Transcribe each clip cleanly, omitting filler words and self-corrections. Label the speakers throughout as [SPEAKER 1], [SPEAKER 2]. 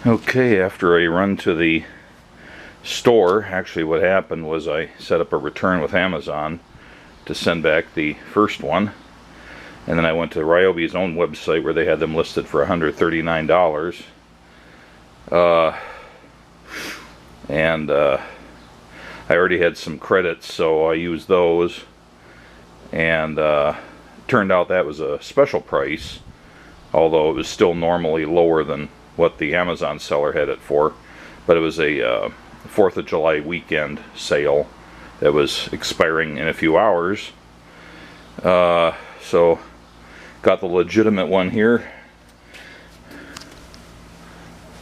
[SPEAKER 1] Okay, after a run to the store, actually what happened was I set up a return with Amazon to send back the first one, and then I went to Ryobi's own website where they had them listed for $139. I already had some credits, so I used those, and turned out that was a special price, although it was still normally lower than what the Amazon seller had it for. But it was a 4th of July weekend sale that was expiring in a few hours. So got the legitimate one here.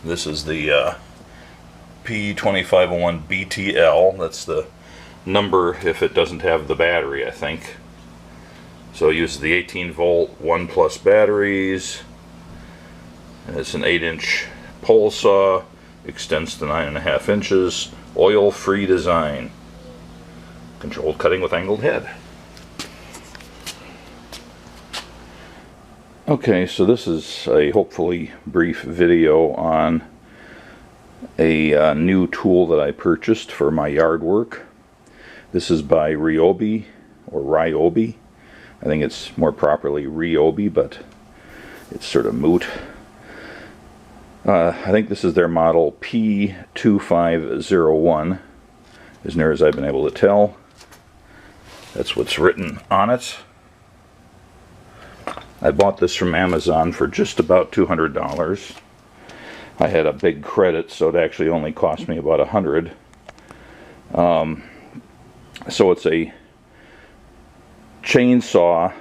[SPEAKER 1] This is the P2501 BTL. That's the number if it doesn't have the battery, I think. So it uses the 18 volt 1+ batteries. And it's an 8-inch pole saw, extends to 9.5 inches, oil-free design, controlled cutting with angled head. Okay, so this is a hopefully brief video on a new tool that I purchased for my yard work. This is by Ryobi, or Ryobi. I think it's more properly Ryobi, but it's sort of moot. I think this is their model P2501, as near as I've been able to tell. That's what's written on it. I bought this from Amazon for just about $200. I had a big credit, so it actually only cost me about $100. So it's a chainsaw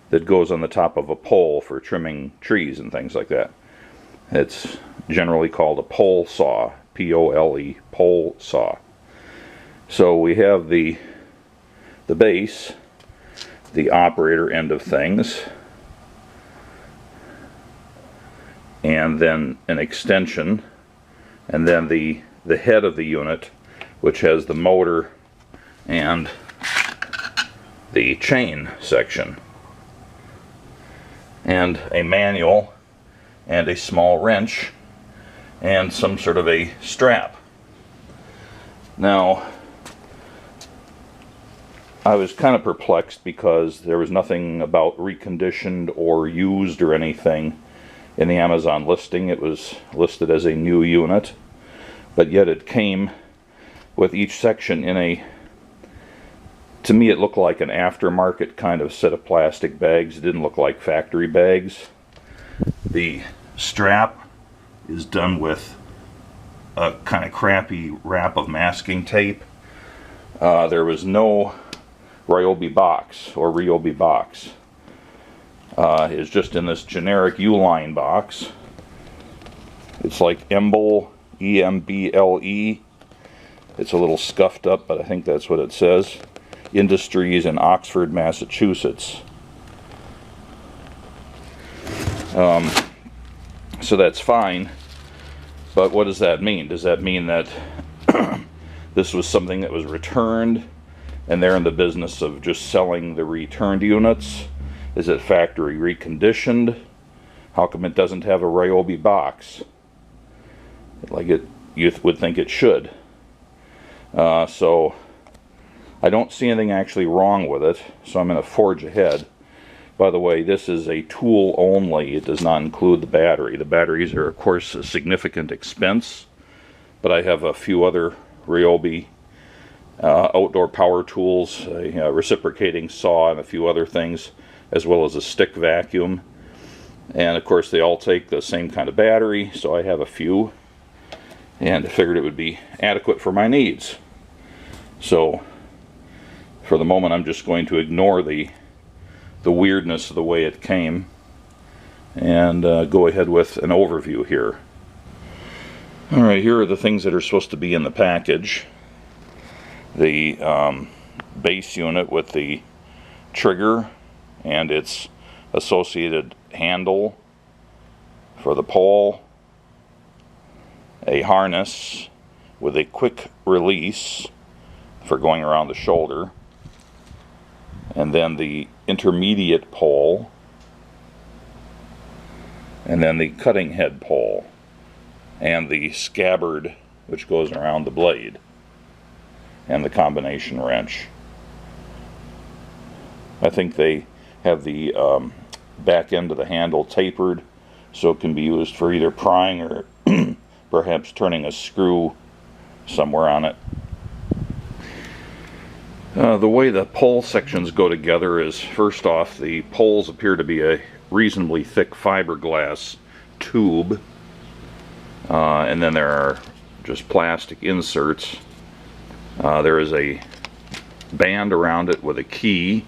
[SPEAKER 1] that goes on the top of a pole for trimming trees and things like that. It's generally called a pole saw, P-O-L-E, pole saw. So we have the base, the operator end of things, and then an extension, and then the head of the unit, which has the motor and the chain section, and a manual, and a small wrench, and some sort of a strap. Now, I was kind of perplexed because there was nothing about reconditioned or used or anything in the Amazon listing. It was listed as a new unit, but yet it came with each section in a, to me it looked like an aftermarket kind of set of plastic bags. It didn't look like factory bags. The strap is done with a kind of crappy wrap of masking tape. There was no Ryobi box or Ryobi box. It's just in this generic U-line box. It's like Emble, E-M-B-L-E. It's a little scuffed up, but I think that's what it says. Industries in Oxford, Massachusetts. So that's fine, but what does that mean? Does that mean that this was something that was returned and they're in the business of just selling the returned units? Is it factory reconditioned? How come it doesn't have a Ryobi box? Like you would think it should. So I don't see anything actually wrong with it, so I'm going to forge ahead. By the way, this is a tool only. It does not include the battery. The batteries are, of course, a significant expense, but I have a few other Ryobi outdoor power tools, a reciprocating saw, and a few other things, as well as a stick vacuum. And of course, they all take the same kind of battery, so I have a few, and I figured it would be adequate for my needs. So, for the moment, I'm just going to ignore the weirdness of the way it came and go ahead with an overview here. Alright, here are the things that are supposed to be in the package. The base unit with the trigger and its associated handle for the pole, a harness with a quick release for going around the shoulder, and then the intermediate pole, and then the cutting head pole. and the scabbard which goes around the blade, and the combination wrench. I think they have the back end of the handle tapered so it can be used for either prying or perhaps turning a screw somewhere on it. The way the pole sections go together is, first off, the poles appear to be a reasonably thick fiberglass tube, and then there are just plastic inserts. There is a band around it with a key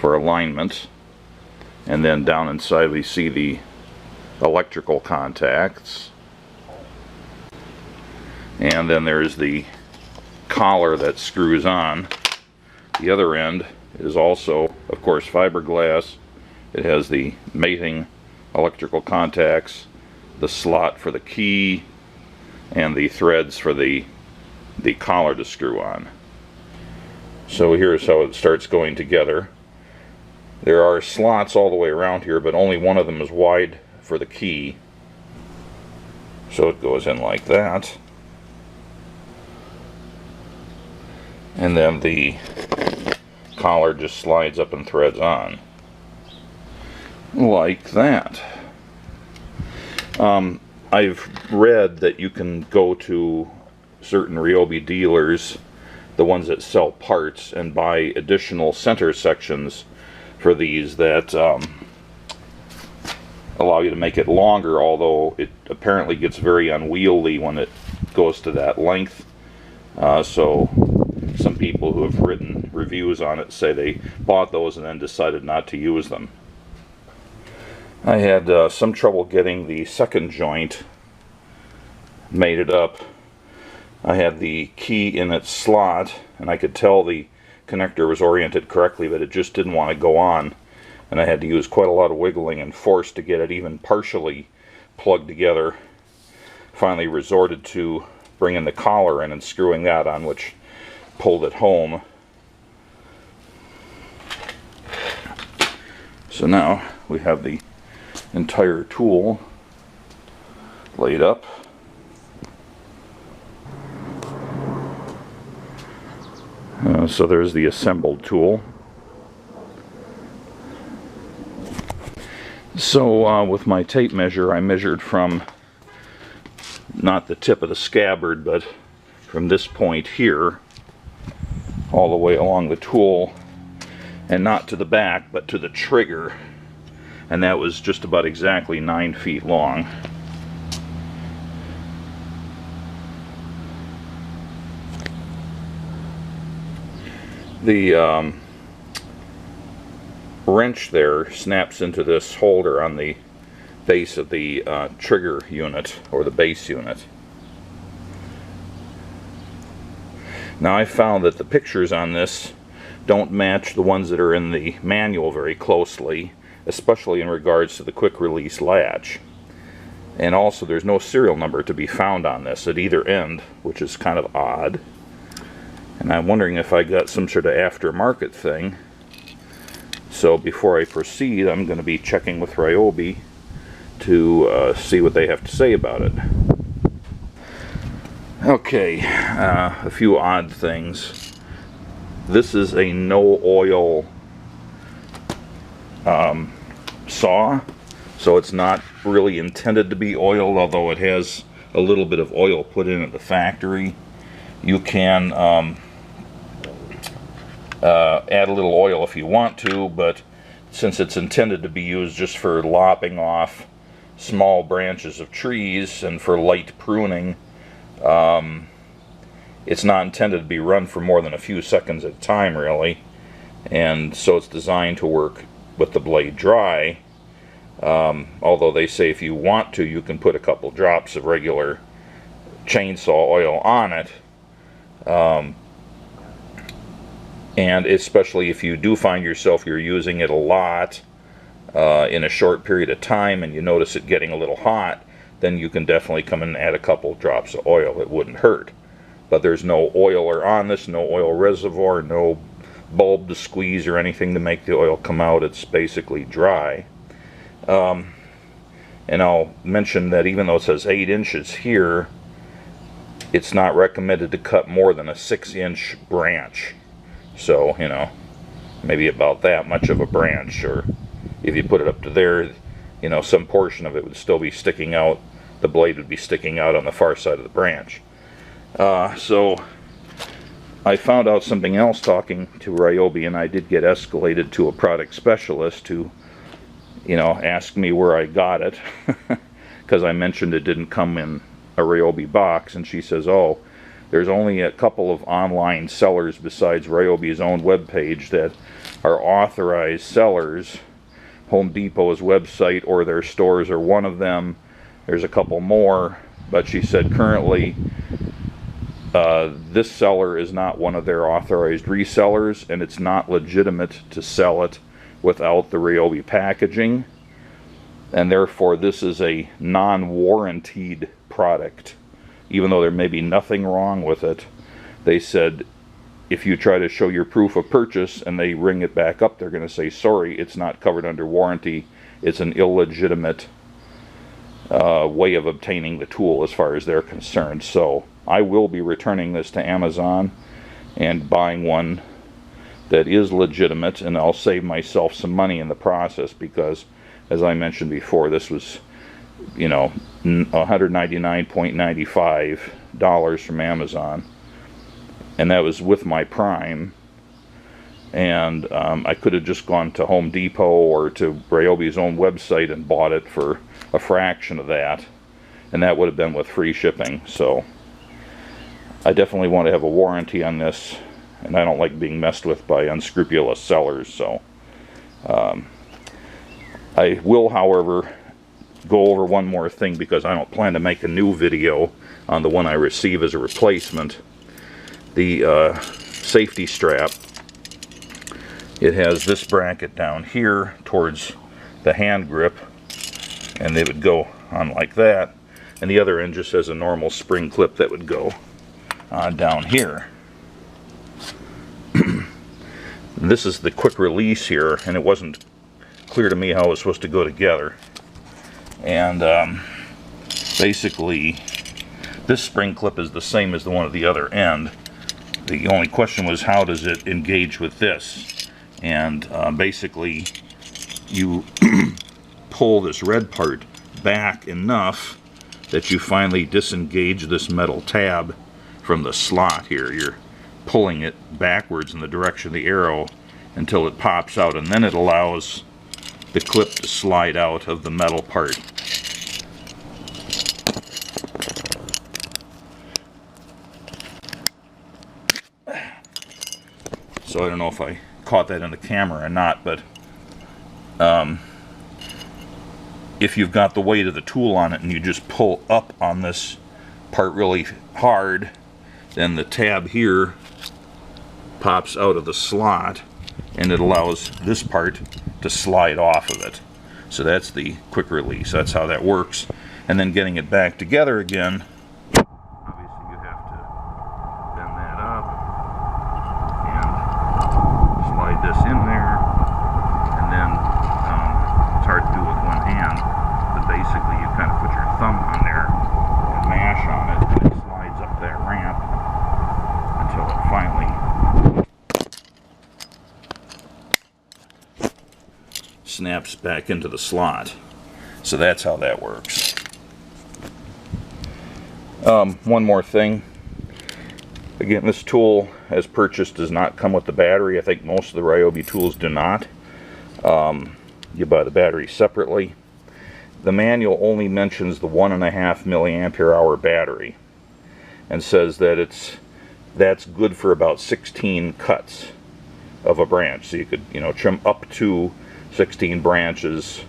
[SPEAKER 1] for alignment, and then down inside we see the electrical contacts, and then there's the collar that screws on. The other end is also, of course, fiberglass. It has the mating electrical contacts, the slot for the key, and the threads for the collar to screw on. So here's how it starts going together. There are slots all the way around here, but only one of them is wide for the key. So it goes in like that. And then the collar just slides up and threads on. Like that. I've read that you can go to certain Ryobi dealers, the ones that sell parts, and buy additional center sections for these that allow you to make it longer, although it apparently gets very unwieldy when it goes to that length. So some people who have written reviews on it say they bought those and then decided not to use them. I had some trouble getting the second joint mated up. I had the key in its slot, and I could tell the connector was oriented correctly, but it just didn't want to go on, and I had to use quite a lot of wiggling and force to get it even partially plugged together. Finally resorted to bringing the collar in and screwing that on, which pulled it home. So now we have the entire tool laid up. So there's the assembled tool. So with my tape measure, I measured from not the tip of the scabbard, but from this point here all the way along the tool, and not to the back but to the trigger, and that was just about exactly 9 feet long. The wrench there snaps into this holder on the base of the trigger unit, or the base unit. Now I found that the pictures on this don't match the ones that are in the manual very closely, especially in regards to the quick release latch. And also there's no serial number to be found on this at either end, which is kind of odd. And I'm wondering if I got some sort of aftermarket thing. So before I proceed, I'm going to be checking with Ryobi to see what they have to say about it. Okay, a few odd things. This is a no oil saw, so it's not really intended to be oiled, although it has a little bit of oil put in at the factory. You can add a little oil if you want to, but since it's intended to be used just for lopping off small branches of trees and for light pruning, it's not intended to be run for more than a few seconds at a time, really, and so it's designed to work with the blade dry. Although they say if you want to, you can put a couple drops of regular chainsaw oil on it. And especially if you do find yourself you're using it a lot in a short period of time and you notice it getting a little hot, then you can definitely come and add a couple drops of oil. It wouldn't hurt. But there's no oiler on this, no oil reservoir, no bulb to squeeze or anything to make the oil come out. It's basically dry. And I'll mention that even though it says 8 inches here, it's not recommended to cut more than a 6-inch branch. So, you know, maybe about that much of a branch, or if you put it up to there, you know, some portion of it would still be sticking out. The blade would be sticking out on the far side of the branch. So I found out something else talking to Ryobi, and I did get escalated to a product specialist who, you know, asked me where I got it, because I mentioned it didn't come in a Ryobi box, and she says, oh, there's only a couple of online sellers besides Ryobi's own webpage that are authorized sellers. Home Depot's website or their stores are one of them. There's a couple more, but she said currently this seller is not one of their authorized resellers, and it's not legitimate to sell it without the Ryobi packaging, and therefore this is a non-warranted product. Even though there may be nothing wrong with it, they said if you try to show your proof of purchase and they ring it back up, they're going to say, sorry, it's not covered under warranty. It's an illegitimate way of obtaining the tool as far as they're concerned. So I will be returning this to Amazon and buying one that is legitimate, and I'll save myself some money in the process because, as I mentioned before, this was, you know, $199.95 from Amazon, and that was with my Prime. And I could have just gone to Home Depot or to Ryobi's own website and bought it for a fraction of that, and that would have been with free shipping. So I definitely want to have a warranty on this, and I don't like being messed with by unscrupulous sellers. So I will, however, go over one more thing, because I don't plan to make a new video on the one I receive as a replacement. The safety strap, it has this bracket down here towards the hand grip, and they would go on like that, and the other end just has a normal spring clip that would go down here. This is the quick release here, and it wasn't clear to me how it was supposed to go together. And basically this spring clip is the same as the one at the other end. The only question was, how does it engage with this? And basically you pull this red part back enough that you finally disengage this metal tab from the slot here. You're pulling it backwards in the direction of the arrow until it pops out, and then it allows the clip to slide out of the metal part. So I don't know if I caught that in the camera or not, but if you've got the weight of the tool on it and you just pull up on this part really hard, then the tab here pops out of the slot, and it allows this part to slide off of it. So that's the quick release. That's how that works. And then getting it back together again, obviously you have to bend that up and slide this in there, and then it's hard to do with one hand, but basically you kind of put your thumb on there and mash on it, and it slides up that ramp until it finally snaps back into the slot. So that's how that works. One more thing. Again, this tool, as purchased, does not come with the battery. I think most of the Ryobi tools do not. You buy the battery separately. The manual only mentions the 1.5 milliampere hour battery, and says that that's good for about 16 cuts of a branch. So you could, you know, trim up to 16 branches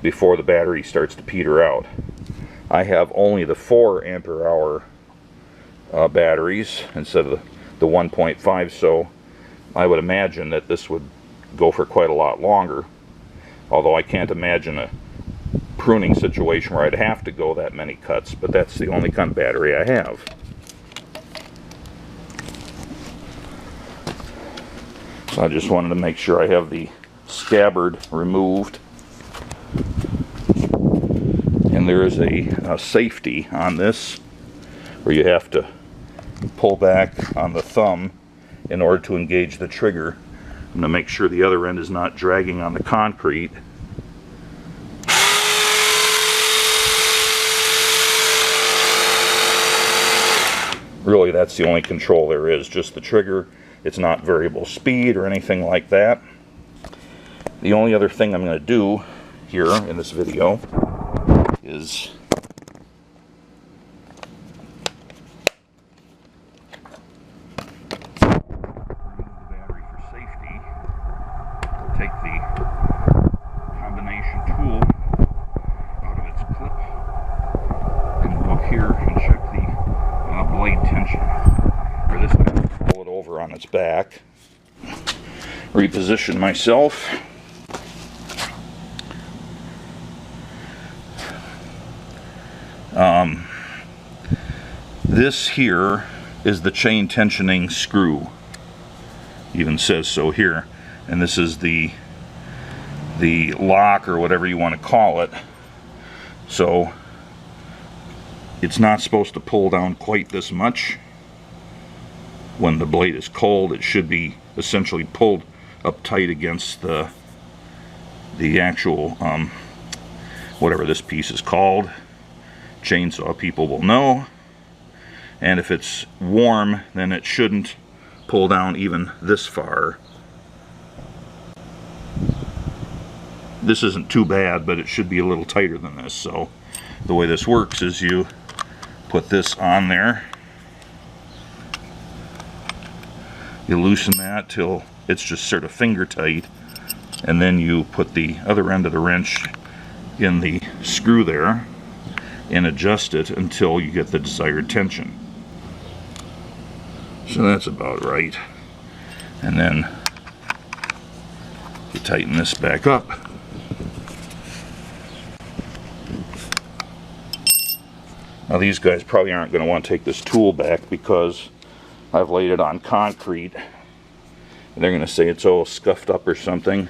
[SPEAKER 1] before the battery starts to peter out. I have only the 4 ampere hour batteries instead of the 1.5, so I would imagine that this would go for quite a lot longer, although I can't imagine a pruning situation where I'd have to go that many cuts, but that's the only kind of battery I have. So I just wanted to make sure I have the scabbard removed. And there is a safety on this where you have to pull back on the thumb in order to engage the trigger. I'm going to make sure the other end is not dragging on the concrete. Really, that's the only control there is, just the trigger. It's not variable speed or anything like that. The only other thing I'm going to do here in this video is take the combination tool out of its clip and go here and check the blade tension. For this time, pull it over on its back, reposition myself, this here is the chain tensioning screw, even says so here. And this is the lock, or whatever you want to call it. So it's not supposed to pull down quite this much. When the blade is cold, it should be essentially pulled up tight against the actual whatever this piece is called. Chainsaw people will know. And if it's warm, then it shouldn't pull down even this far. This isn't too bad, but it should be a little tighter than this. So the way this works is you put this on there, you loosen that till it's just sort of finger tight, and then you put the other end of the wrench in the screw there and adjust it until you get the desired tension. So that's about right. And then you tighten this back up. Now these guys probably aren't going to want to take this tool back because I've laid it on concrete. They're going to say it's all scuffed up or something.